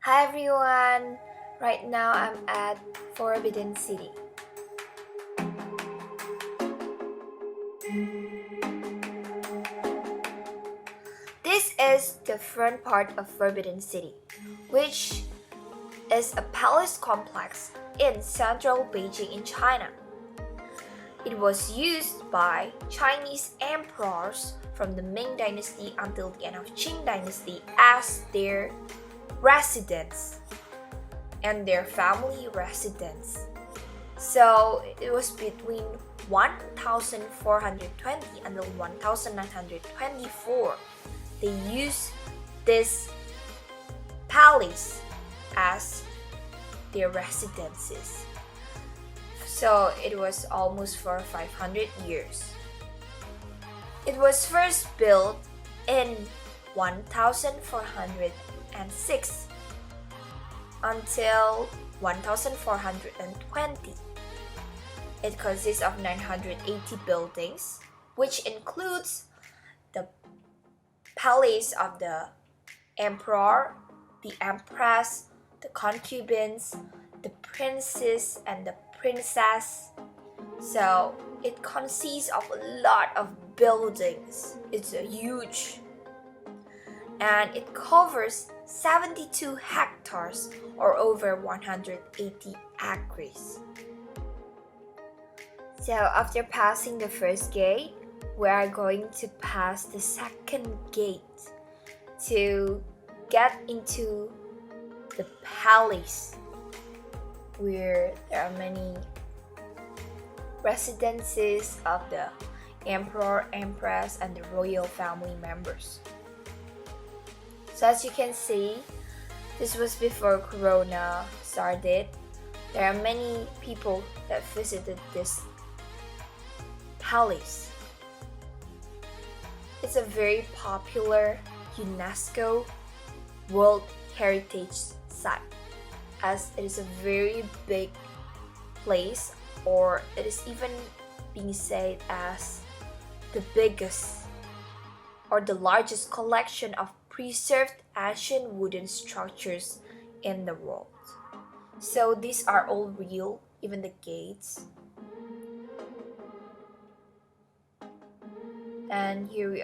Hi everyone! Right now I'm at Forbidden City. This is the front part of Forbidden City, which is a palace complex in central Beijing in China. It was used by Chinese emperors from the Ming Dynasty until the end of Qing Dynasty as their residence and their family residence. So it was between 1420 until 1924. They used this palace as their residences. So it was almost for 500 years. It was first built in 1406 until 1420. It consists of 980 buildings, which includes the palace of the emperor, the empress, the concubines, the princes, and the princess. So it consists of a lot of buildings. It's huge. And it covers 72 hectares or over 180 acres. So after passing the first gate, we are going to pass the second gate to get into the palace, where there are many residences of the emperor, empress, and the royal family members. So as you can see, this was before Corona started. There are many people that visited this palace. It's a very popular UNESCO World Heritage Site, as it is a very big place, or it is even being said as the biggest or the largest collection of preserved ancient wooden structures in the world. So these are all real, even the gates. And here we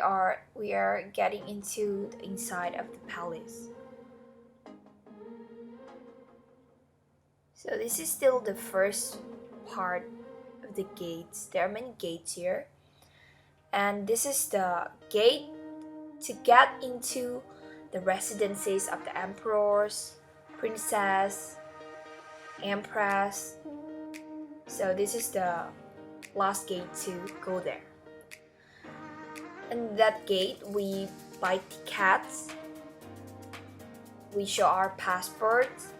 are getting into the inside of the palace. So this is still the first part of the gates. There are many gates here. And this is the gate to get into the residences of the emperors, princess, empress. So this is the last gate to go there. And that gate, we buy tickets, we show our passports,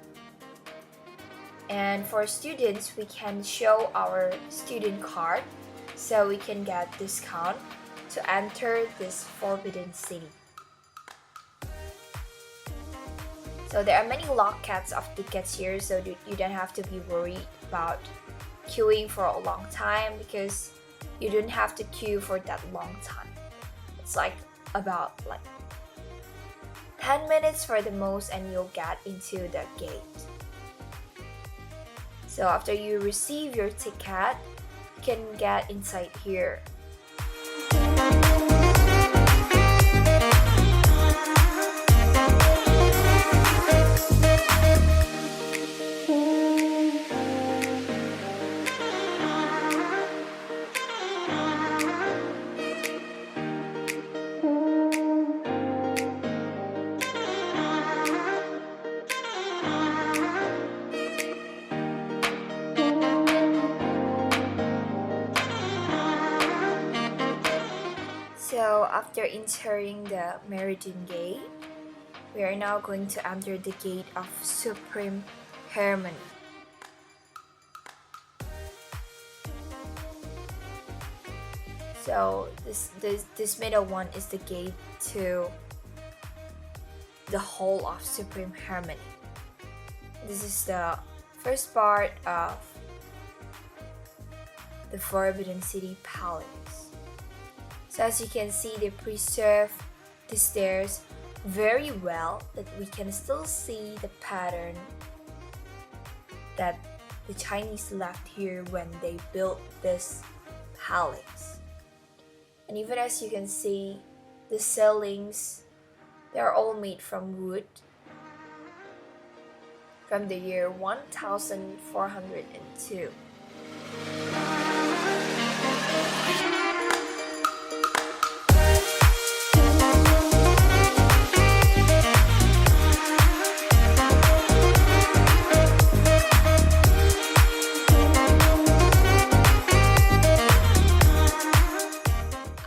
and for students, we can show our student card so we can get discount to enter this Forbidden City. So there are many lockets of tickets here, so you don't have to be worried about queuing for a long time, because you don't have to queue for that long time. It's about 10 minutes for the most, and you'll get into the gate. So after you receive your ticket, you can get inside here. So after entering the Meridian Gate, we are now going to enter the Gate of Supreme Harmony. So this middle one is the gate to the Hall of Supreme Harmony. This is the first part of the Forbidden City Palace. So as you can see, they preserve the stairs very well that we can still see the pattern that the Chinese left here when they built this palace. And even as you can see, the ceilings, they're all made from wood from the year 1402.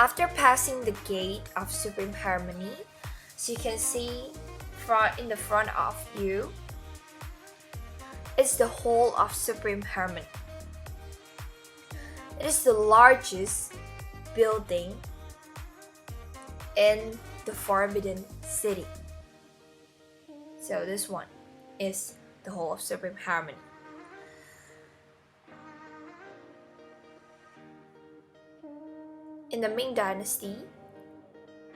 After passing the gate of Supreme Harmony, as you can see in the front of you, it's the Hall of Supreme Harmony. It is the largest building in the Forbidden City. So this one is the Hall of Supreme Harmony. In the Ming Dynasty,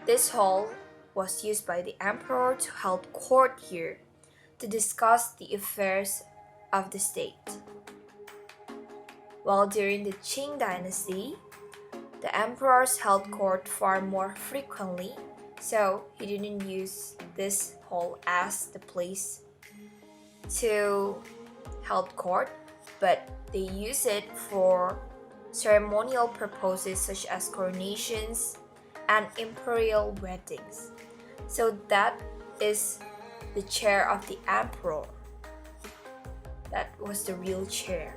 this hall was used by the emperor to hold court here to discuss the affairs of the state. While during the Qing Dynasty, the emperors held court far more frequently, so he didn't use this hall as the place to hold court, but they use it for ceremonial purposes such as coronations and imperial weddings. So that is the chair of the emperor. That was the real chair.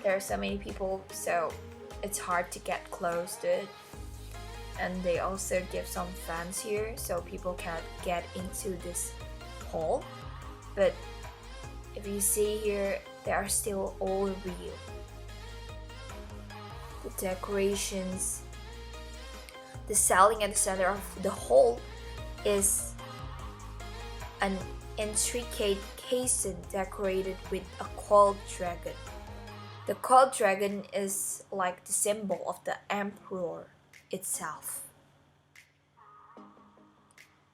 There are so many people, so it's hard to get close to it. And they also give some fans here so people can't get into this hall. But if you see here, they are still all real. The decorations, the ceiling at the center of the hall is an intricate caisson decorated with a coiled dragon. The coiled dragon is like the symbol of the emperor itself.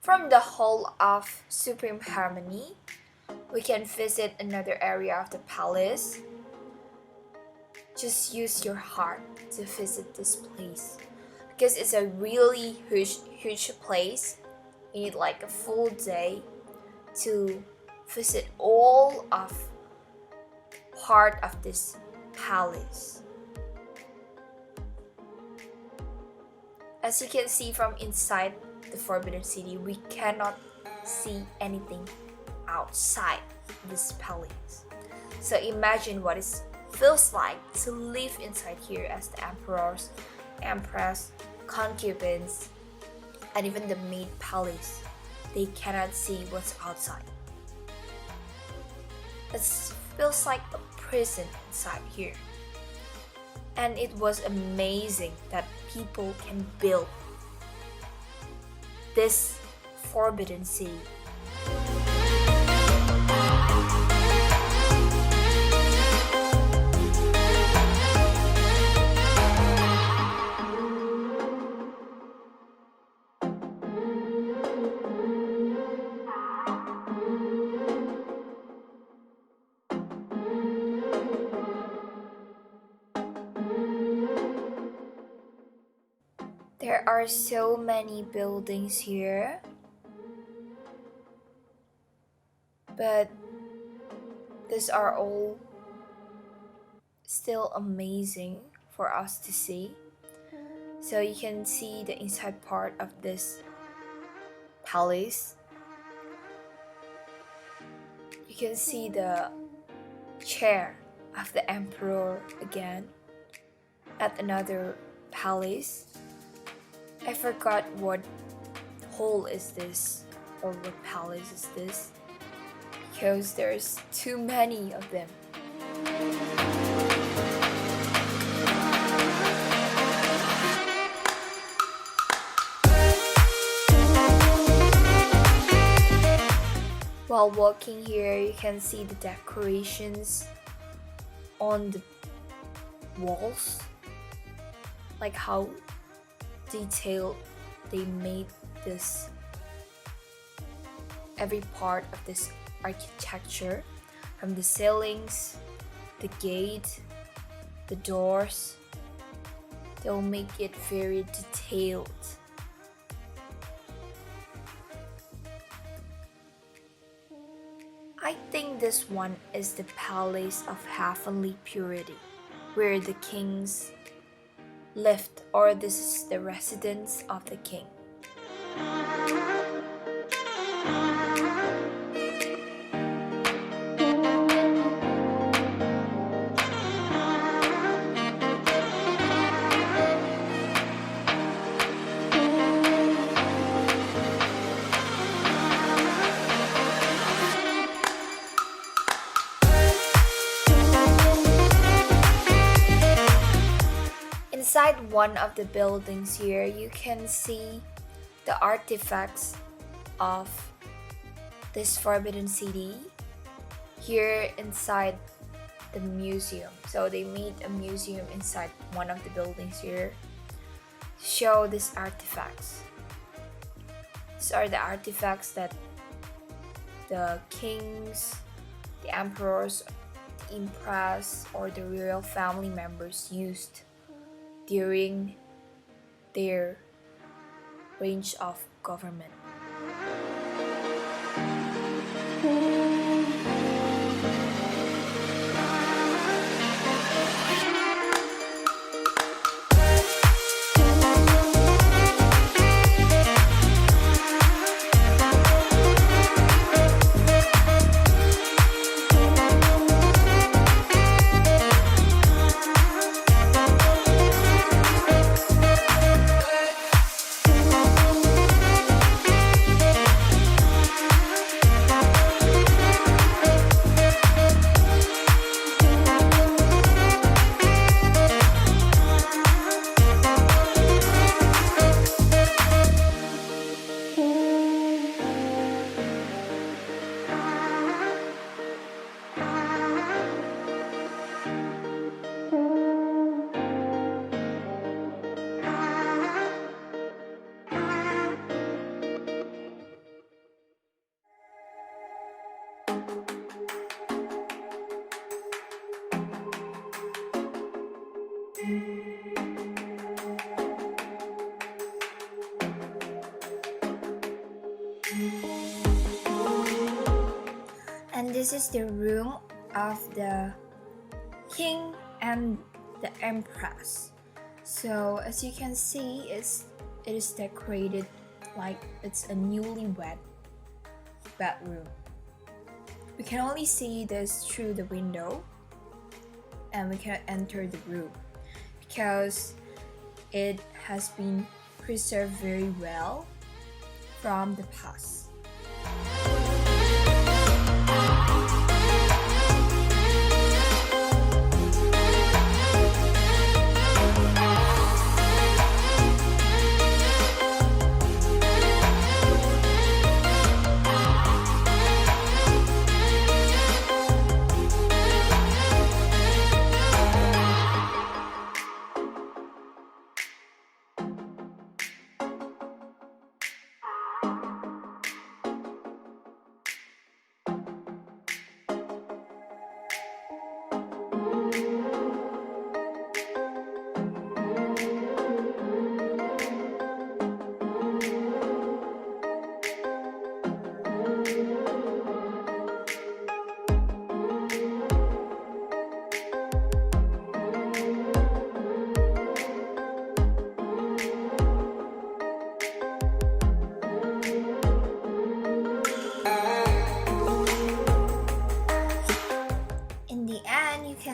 From the Hall of Supreme Harmony, we can visit another area of the palace. Just use your heart to visit this place because it's a really huge place. You need like a full day to visit all of part of this palace. As you can see from inside the Forbidden City, we cannot see anything outside this palace. So imagine what it feels like to live inside here as the emperors, empress, concubines, and even the maid palace. They cannot see what's outside. It feels like a prison inside here. And it was amazing that people can build this Forbidden City. There are so many buildings here, but these are all still amazing for us to see. So you can see the inside part of this palace. You can see the chair of the emperor again at another palace. I forgot what hall is this or what palace is this because there's too many of them. While walking here, you can see the decorations on the walls, like how detailed they made this, every part of this architecture, from the ceilings, the gate, the doors. They'll make it very detailed. I think this one is the Palace of Heavenly Purity, where the kings lived, or this is the residence of the king. Inside one of the buildings here, you can see the artifacts of this Forbidden City here inside the museum. So they made a museum inside one of the buildings here to show these artifacts. These are the artifacts that the kings, the emperors, the empress, or the royal family members used during their range of government. And this is the room of the king and the empress. So as you can see, it is decorated like it's a newlywed bedroom. We can only see this through the window, and we cannot enter the room because it has been preserved very well from the past.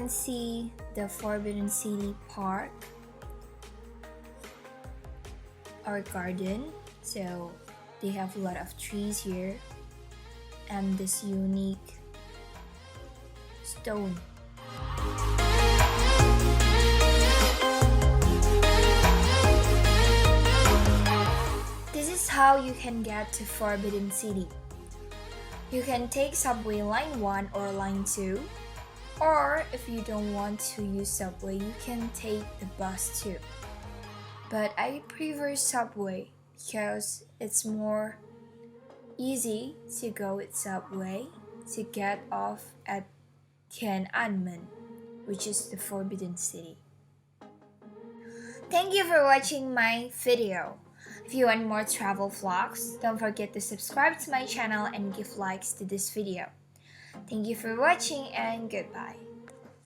See the Forbidden City Park or garden. So they have a lot of trees here and this unique stone. This is how you can get to Forbidden City. You can take subway line 1 or line 2. Or if you don't want to use subway, you can take the bus too. but I prefer subway because it's more easy to go with subway to get off at Tiananmen, which is the Forbidden City. Thank you for watching my video. If you want more travel vlogs, don't forget to subscribe to my channel and give likes to this video. Thank you for watching and goodbye.